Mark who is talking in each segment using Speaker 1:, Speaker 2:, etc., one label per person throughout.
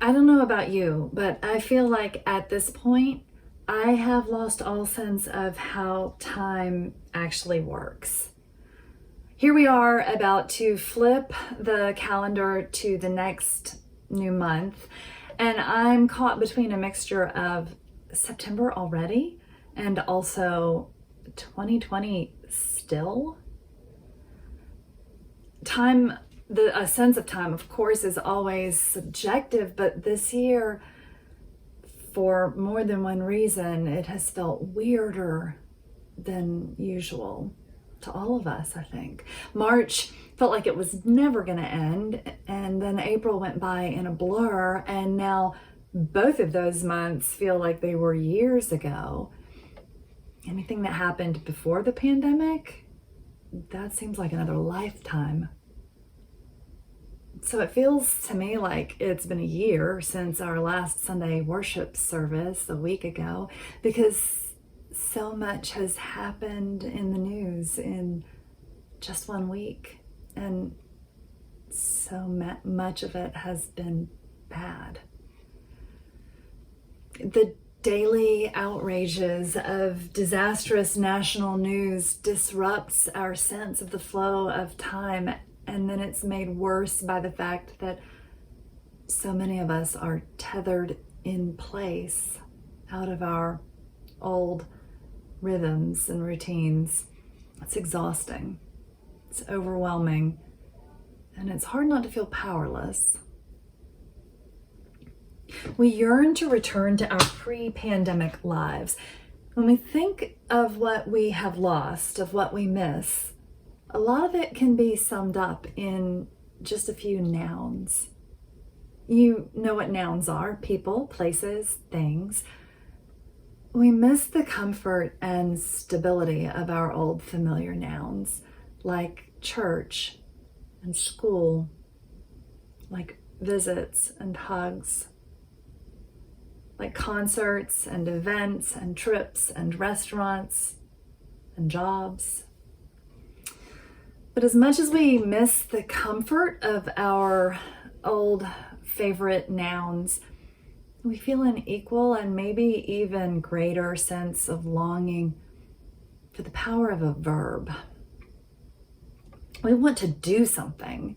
Speaker 1: I don't know about you, but I feel like at this point, I have lost all sense of how time actually works. Here we are about to flip the calendar to the next new month, and I'm caught between a mixture of September already and also 2020 still. Time, a sense of time, of course, is always subjective, but this year, for more than one reason, it has felt weirder than usual to all of us, I think. March felt like it was never going to end, and then April went by in a blur, and now both of those months feel like they were years ago. Anything that happened before the pandemic, that seems like another lifetime. So it feels to me like it's been a year since our last Sunday worship service a week ago, because so much has happened in the news in just 1 week, and so much of it has been bad. The daily outrages of disastrous national news disrupts our sense of the flow of time, and then it's made worse by the fact that so many of us are tethered in place out of our old rhythms and routines. It's exhausting, it's overwhelming, and it's hard not to feel powerless. We yearn to return to our pre-pandemic lives. When we think of what we have lost, of what we miss, a lot of it can be summed up in just a few nouns. You know what nouns are: people, places, things. We miss the comfort and stability of our old familiar nouns, like church and school, like visits and hugs, like concerts and events and trips and restaurants and jobs. But as much as we miss the comfort of our old favorite nouns, we feel an equal and maybe even greater sense of longing for the power of a verb. We want to do something.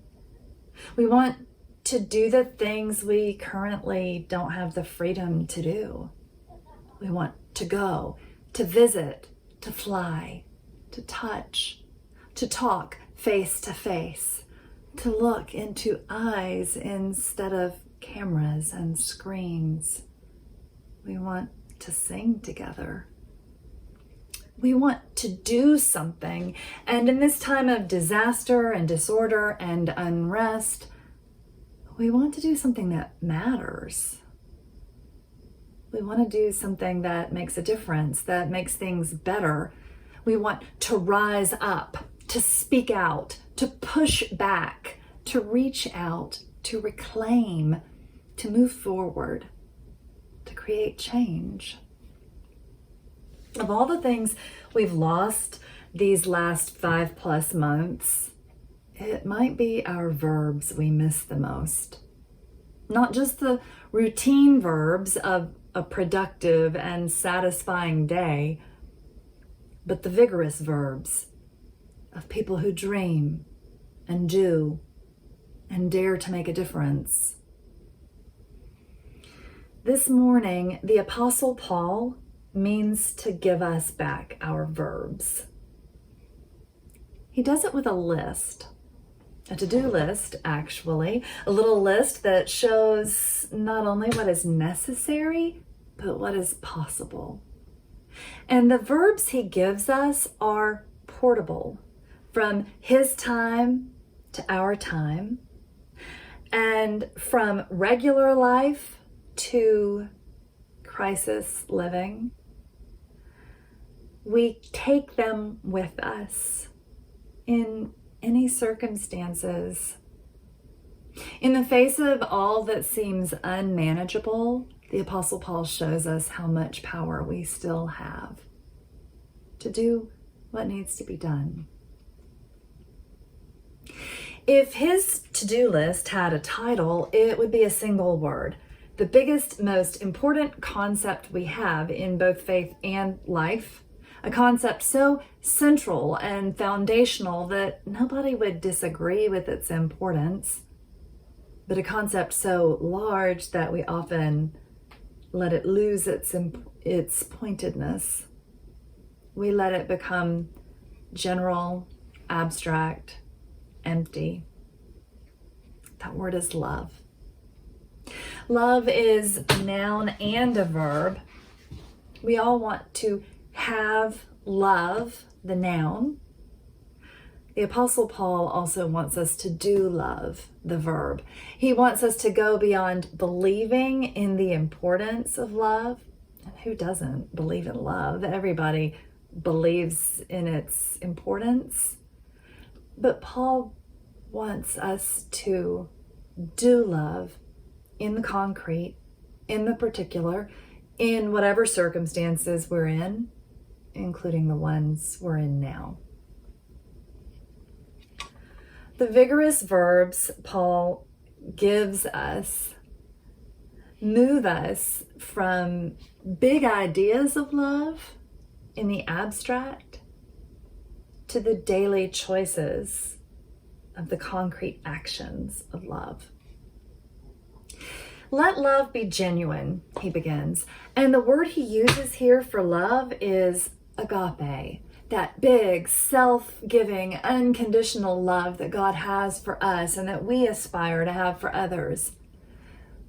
Speaker 1: We want to do the things we currently don't have the freedom to do. We want to go, to visit, to fly, to touch, to talk face to face, to look into eyes instead of cameras and screens. We want to sing together. We want to do something. And in this time of disaster and disorder and unrest, we want to do something that matters. We want to do something that makes a difference, that makes things better. We want to rise up, to speak out, to push back, to reach out, to reclaim, to move forward, to create change. Of all the things we've lost these last 5+ months, it might be our verbs we miss the most. Not just the routine verbs of a productive and satisfying day, but the vigorous verbs of people who dream and do and dare to make a difference. This morning, the Apostle Paul means to give us back our verbs. He does it with a list. A to-do list, actually, a little list that shows not only what is necessary, but what is possible. And the verbs he gives us are portable, from his time to our time, and from regular life to crisis living. We take them with us in any circumstances. In the face of all that seems unmanageable, the Apostle Paul shows us how much power we still have to do what needs to be done. If his to-do list had a title, it would be a single word: The biggest, most important concept we have in both faith and life, a concept so central and foundational that nobody would disagree with its importance, but a concept so large that we often let it lose its pointedness. We let it become general, abstract, empty. That word is love. Love is a noun and a verb. We all want to have love, the noun. The Apostle Paul also wants us to do love, the verb. He wants us to go beyond believing in the importance of love. And who doesn't believe in love? Everybody believes in its importance. But Paul wants us to do love in the concrete, in the particular, in whatever circumstances we're in, including the ones we're in now. The vigorous verbs Paul gives us move us from big ideas of love in the abstract to the daily choices of the concrete actions of love. Let love be genuine, he begins. And the word he uses here for love is agape, that big, self-giving, unconditional love that God has for us and that we aspire to have for others.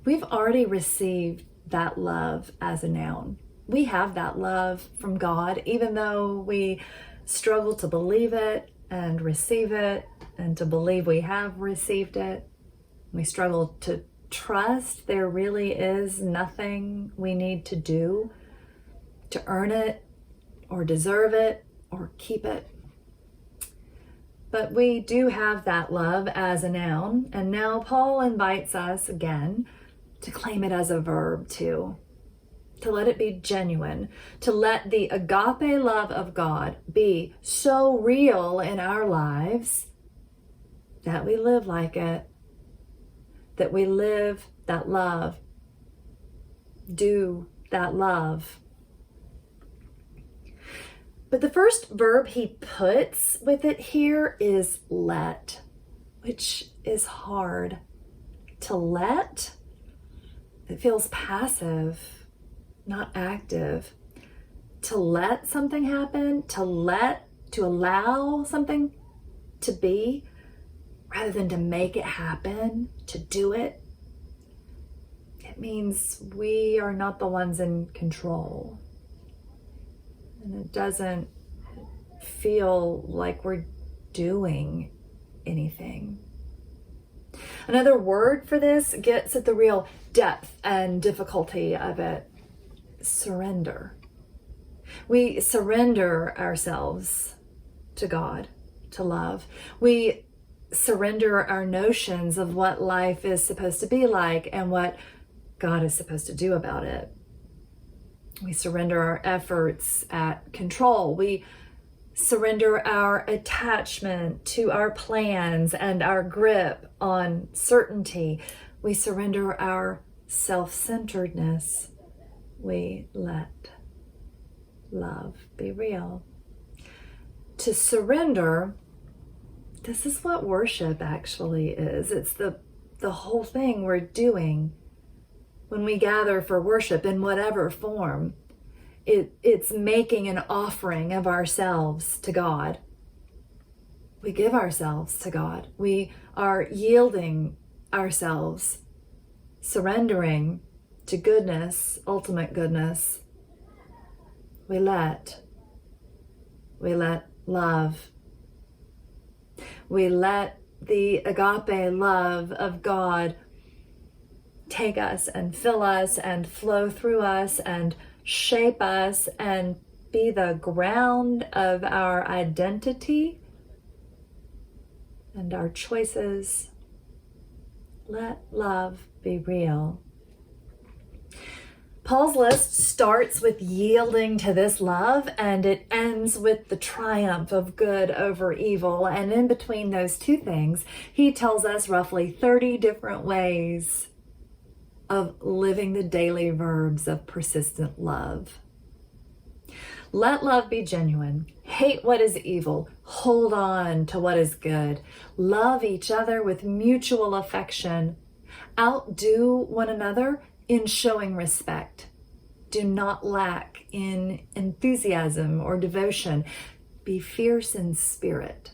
Speaker 1: We've already received that love as a noun. We have that love from God, even though we struggle to believe it and receive it and to believe we have received it. We struggle to trust there really is nothing we need to do to earn it or deserve it or keep it. But we do have that love as a noun, and now Paul invites us again to claim it as a verb too, to let it be genuine, to let the agape love of God be so real in our lives that we live like it, that we live that love, do that love. But the first verb he puts with it here is let, which is hard. To let, it feels passive, not active. To let something happen, to allow something to be, rather than to make it happen, to do it. It means we are not the ones in control. And it doesn't feel like we're doing anything. Another word for this gets at the real depth and difficulty of it. Surrender. We surrender ourselves to God, to love. We surrender our notions of what life is supposed to be like and what God is supposed to do about it. We surrender our efforts at control. We surrender our attachment to our plans and our grip on certainty. We surrender our self-centeredness. We let love be real. To surrender, this is what worship actually is. It's the whole thing we're doing when we gather for worship in whatever form. It's making an offering of ourselves to God. We give ourselves to God. We are yielding ourselves, surrendering to goodness, ultimate goodness. We let love. We let the agape love of God take us and fill us and flow through us and shape us and be the ground of our identity and our choices. Let love be real. Paul's list starts with yielding to this love, and it ends with the triumph of good over evil. And in between those two things, he tells us roughly 30 different ways of living the daily verbs of persistent love. Let love be genuine. Hate what is evil. Hold on to what is good. Love each other with mutual affection. Outdo one another in showing respect. Do not lack in enthusiasm or devotion. Be fierce in spirit.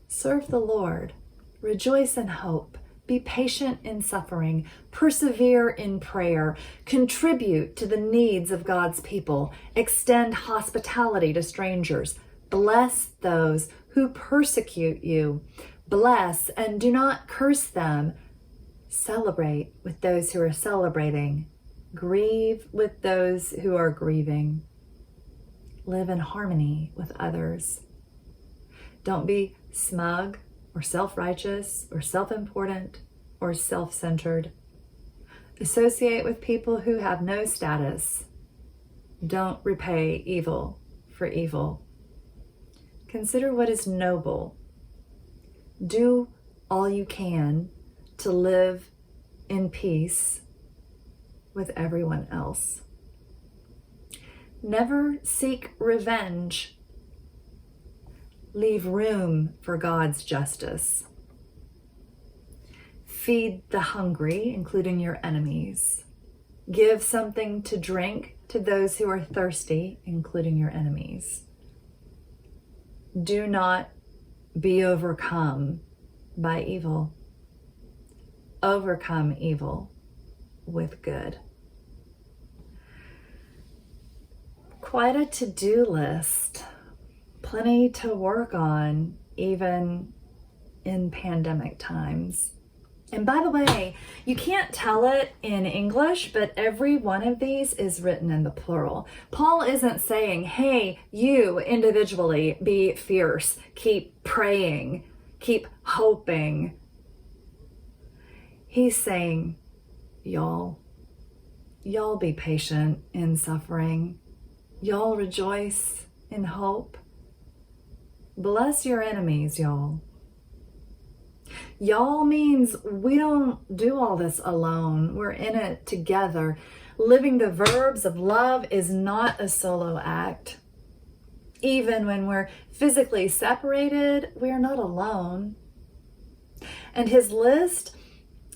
Speaker 1: Serve the Lord. Rejoice in hope. Be patient in suffering. Persevere in prayer. Contribute to the needs of God's people. Extend hospitality to strangers. Bless those who persecute you. Bless and do not curse them. Celebrate with those who are celebrating. Grieve with those who are grieving. Live in harmony with others. Don't be smug or self-righteous or self-important or self-centered. Associate with people who have no status. Don't repay evil for evil. Consider what is noble. Do all you can to live in peace with everyone else. Never seek revenge. Leave room for God's justice. Feed the hungry, including your enemies. Give something to drink to those who are thirsty, including your enemies. Do not be overcome by evil. Overcome evil with good. Quite a to-do list. Plenty to work on, even in pandemic times. And by the way, you can't tell it in English, but every one of these is written in the plural. Paul isn't saying, hey, you individually be fierce, keep praying, keep hoping. He's saying, y'all be patient in suffering. Y'all rejoice in hope. Bless your enemies, y'all. Y'all means we don't do all this alone. We're in it together. Living the verbs of love is not a solo act. Even when we're physically separated, we are not alone. And his list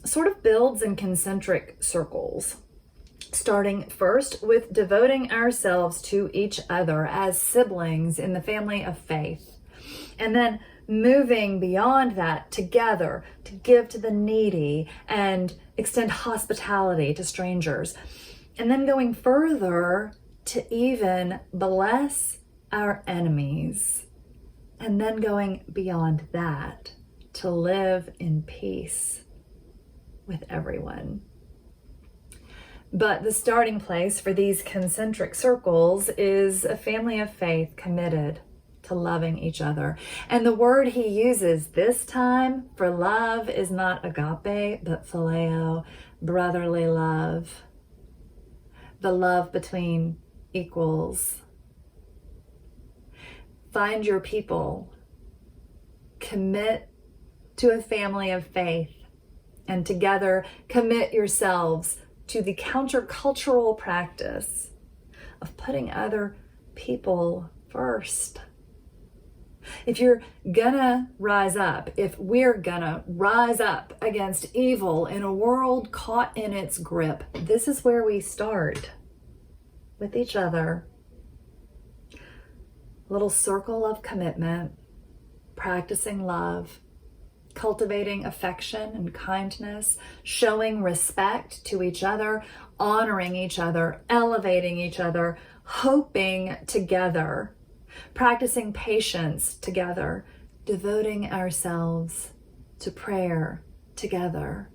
Speaker 1: sort of builds in concentric circles, starting first with devoting ourselves to each other as siblings in the family of faith. And then moving beyond that together to give to the needy and extend hospitality to strangers. And then going further to even bless our enemies. And then going beyond that to live in peace with everyone. But the starting place for these concentric circles is a family of faith committed to loving each other. And the word he uses this time for love is not agape, but phileo, brotherly love, the love between equals. Find your people, commit to a family of faith, and together commit yourselves to the countercultural practice of putting other people first. If you're gonna rise up, if we're gonna rise up against evil in a world caught in its grip, this is where we start, with each other. A little circle of commitment, practicing love, cultivating affection and kindness, showing respect to each other, honoring each other, elevating each other, hoping together, practicing patience together, devoting ourselves to prayer together,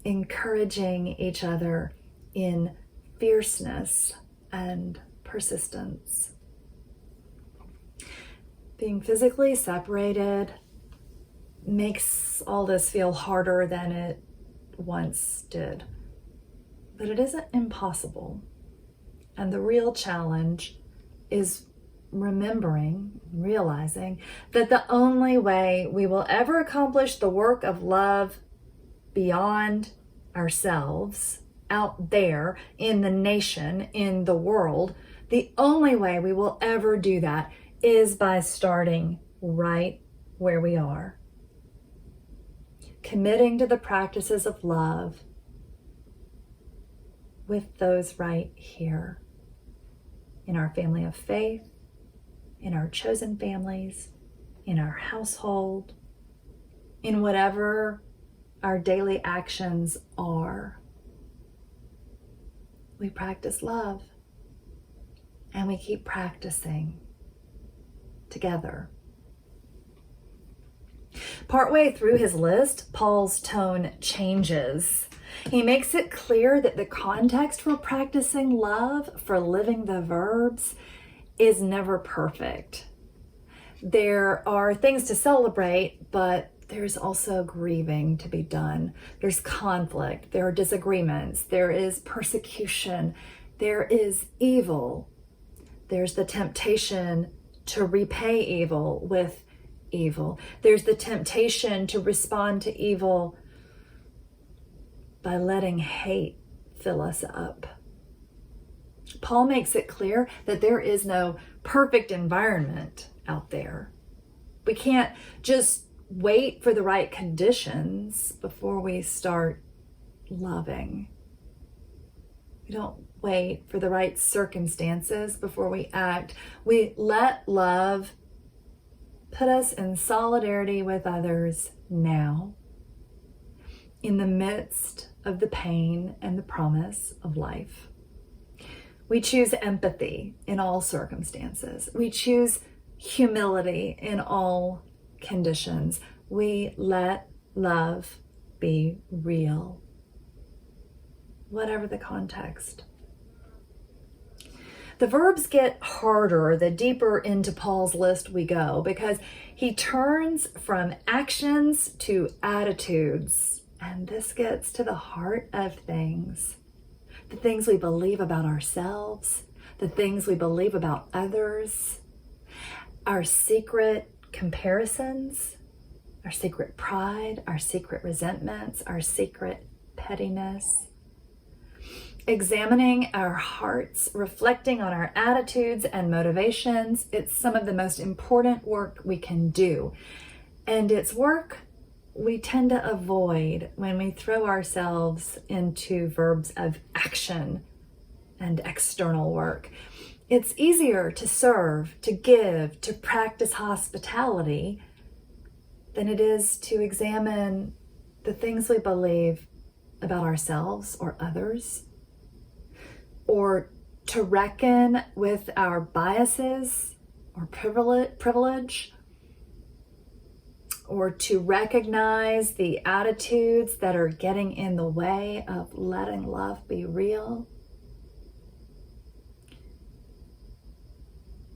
Speaker 1: encouraging each other in fierceness and persistence. Being physically separated makes all this feel harder than it once did. But it isn't impossible. And the real challenge is realizing that the only way we will ever accomplish the work of love beyond ourselves out there in the nation, in the world, the only way we will ever do that is by starting right where we are. Committing to the practices of love with those right here in our family of faith, in our chosen families, in our household, in whatever our daily actions are. We practice love and we keep practicing together. Partway through his list, Paul's tone changes. He makes it clear that the context for practicing love, for living the verbs, is never perfect. There are things to celebrate, but there's also grieving to be done. There's conflict, there are disagreements, there is persecution, there is evil. There's the temptation to repay evil with evil. There's the temptation to respond to evil by letting hate fill us up. Paul makes it clear that there is no perfect environment out there. We can't just wait for the right conditions before we start loving. We don't wait for the right circumstances before we act. We let love put us in solidarity with others now, in the midst of the pain and the promise of life. We choose empathy in all circumstances. We choose humility in all conditions. We let love be real, whatever the context. The verbs get harder the deeper into Paul's list we go, because he turns from actions to attitudes. And this gets to the heart of things. The things we believe about ourselves, the things we believe about others, our secret comparisons, our secret pride, our secret resentments, our secret pettiness. Examining our hearts, reflecting on our attitudes and motivations, it's some of the most important work we can do. And it's work we tend to avoid when we throw ourselves into verbs of action and external work. It's easier to serve, to give, to practice hospitality than it is to examine the things we believe about ourselves or others, or to reckon with our biases or privilege, or to recognize the attitudes that are getting in the way of letting love be real,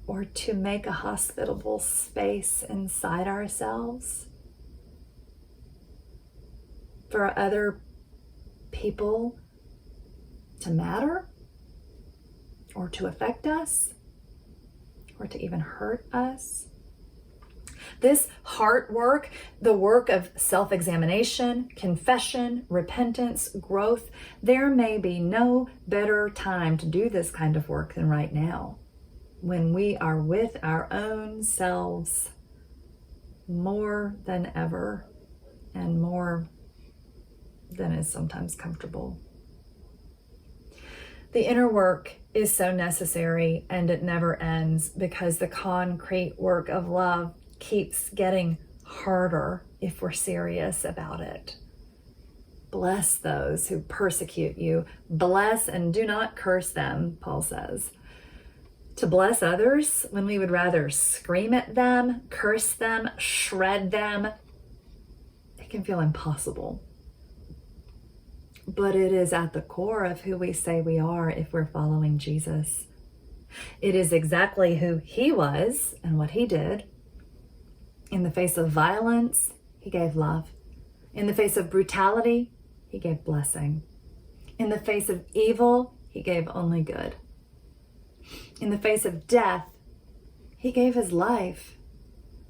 Speaker 1: or to make a hospitable space inside ourselves for other people to matter, or to affect us, or to even hurt us. This heart work, the work of self-examination, confession, repentance, growth, there may be no better time to do this kind of work than right now, when we are with our own selves more than ever, and more than is sometimes comfortable. The inner work is so necessary, and it never ends, because the concrete work of love keeps getting harder if we're serious about it. Bless those who persecute you. Bless and do not curse them, Paul says. To bless others when we would rather scream at them, curse them, shred them, it can feel impossible. But it is at the core of who we say we are if we're following Jesus. It is exactly who he was and what he did. In the face of violence, he gave love. In the face of brutality, he gave blessing. In the face of evil, he gave only good. In the face of death, he gave his life,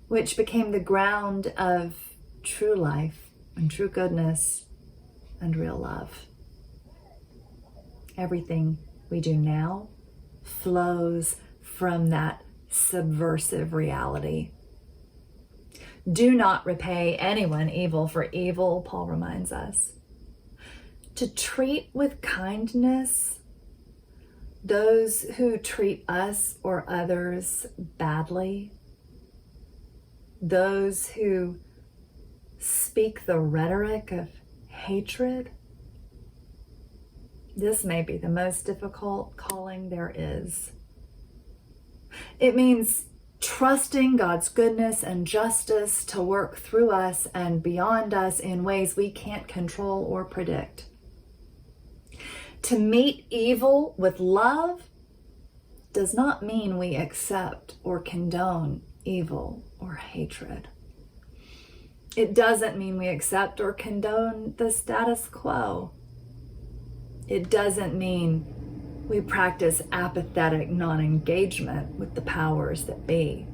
Speaker 1: which became the ground of true life and true goodness and real love. Everything we do now flows from that subversive reality. Do not repay anyone evil for evil, Paul reminds us. To treat with kindness those who treat us or others badly, those who speak the rhetoric of hatred. This may be the most difficult calling there is. It means trusting God's goodness and justice to work through us and beyond us in ways we can't control or predict. To meet evil with love does not mean we accept or condone evil or hatred. It doesn't mean we accept or condone the status quo. It doesn't mean we practice apathetic non-engagement with the powers that be.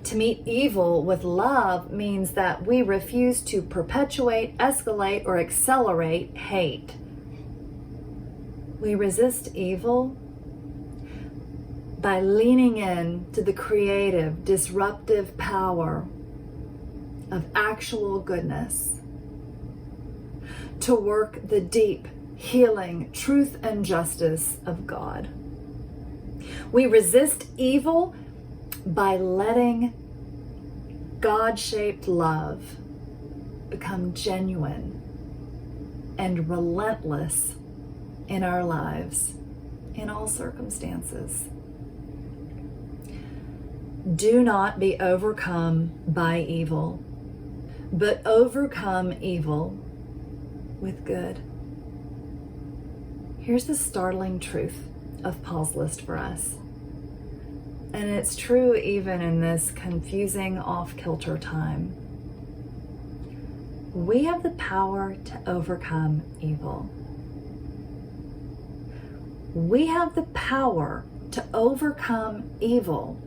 Speaker 1: To meet evil with love means that we refuse to perpetuate, escalate, or accelerate hate. We resist evil by leaning in to the creative, disruptive power of actual goodness, to work the deep, healing truth and justice of God. We resist evil by letting God-shaped love become genuine and relentless in our lives, in all circumstances. Do not be overcome by evil, but overcome evil with good. Here's the startling truth of Paul's list for us. And it's true even in this confusing, off-kilter time. We have the power to overcome evil. We have the power to overcome evil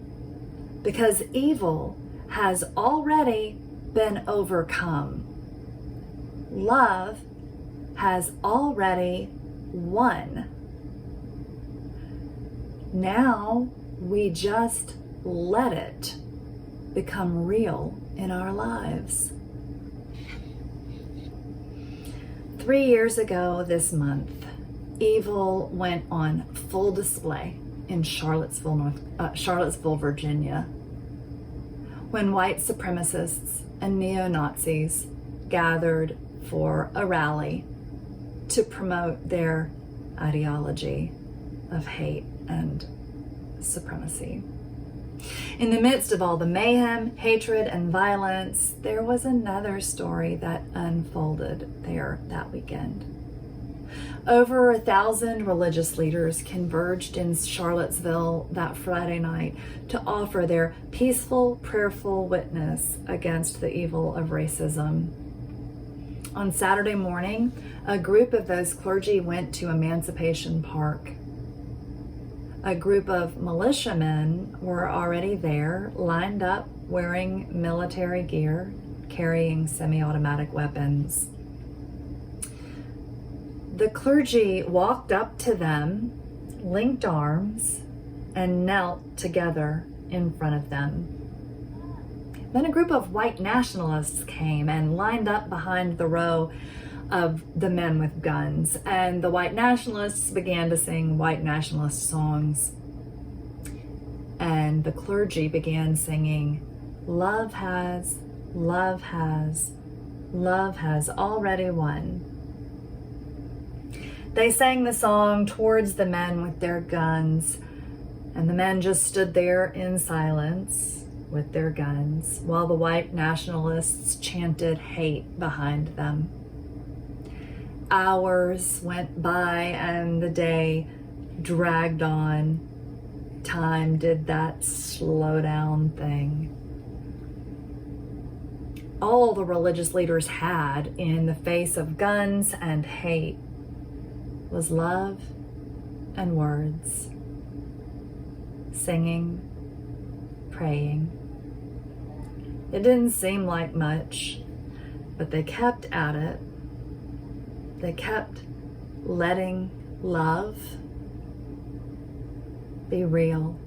Speaker 1: because evil has already been overcome. Love has already won. Now we just let it become real in our lives. 3 years ago this month, evil went on full display in Charlottesville, Virginia, when white supremacists and neo-Nazis gathered for a rally to promote their ideology of hate and supremacy. In the midst of all the mayhem, hatred, and violence, there was another story that unfolded there that weekend. Over 1,000 religious leaders converged in Charlottesville that Friday night to offer their peaceful, prayerful witness against the evil of racism. On Saturday morning, a group of those clergy went to Emancipation Park. A group of militiamen were already there, lined up, wearing military gear, carrying semi-automatic weapons. The clergy walked up to them, linked arms, and knelt together in front of them. Then a group of white nationalists came and lined up behind the row of the men with guns, and the white nationalists began to sing white nationalist songs. And the clergy began singing, "Love has, love has, love has already won." They sang the song towards the men with their guns, and the men just stood there in silence with their guns while the white nationalists chanted hate behind them. Hours went by and the day dragged on. Time did that slow down thing. All the religious leaders had in the face of guns and hate was love and words, singing, praying. It didn't seem like much, but they kept at it. They kept letting love be real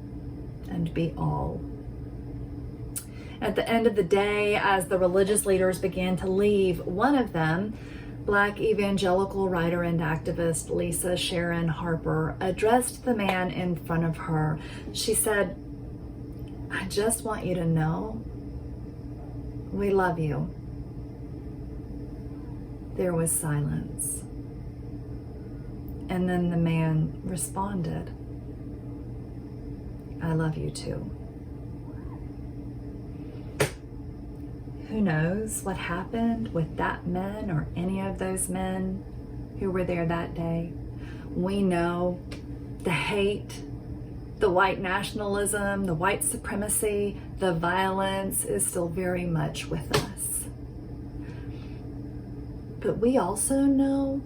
Speaker 1: and be all. At the end of the day, as the religious leaders began to leave, one of them, Black evangelical writer and activist Lisa Sharon Harper, addressed the man in front of her. She said, "I just want you to know we love you." There was silence. And then the man responded, "I love you too." Who knows what happened with that man or any of those men who were there that day? We know the hate, the white nationalism, the white supremacy, the violence is still very much with us. But we also know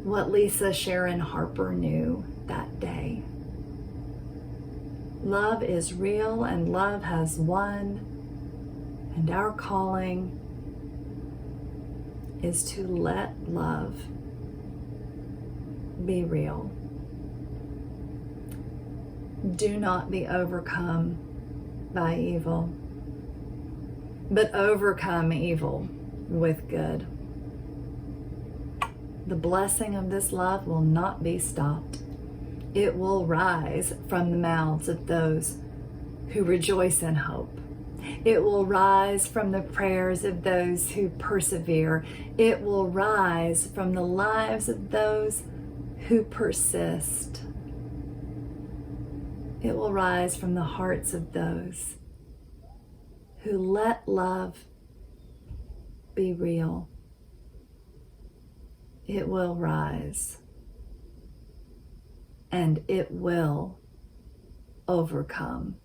Speaker 1: what Lisa Sharon Harper knew that day. Love is real and love has won. And our calling is to let love be real. Do not be overcome by evil, but overcome evil with good. The blessing of this love will not be stopped. It will rise from the mouths of those who rejoice in hope. It will rise from the prayers of those who persevere. It will rise from the lives of those who persist. It will rise from the hearts of those who let love be real. It will rise, and it will overcome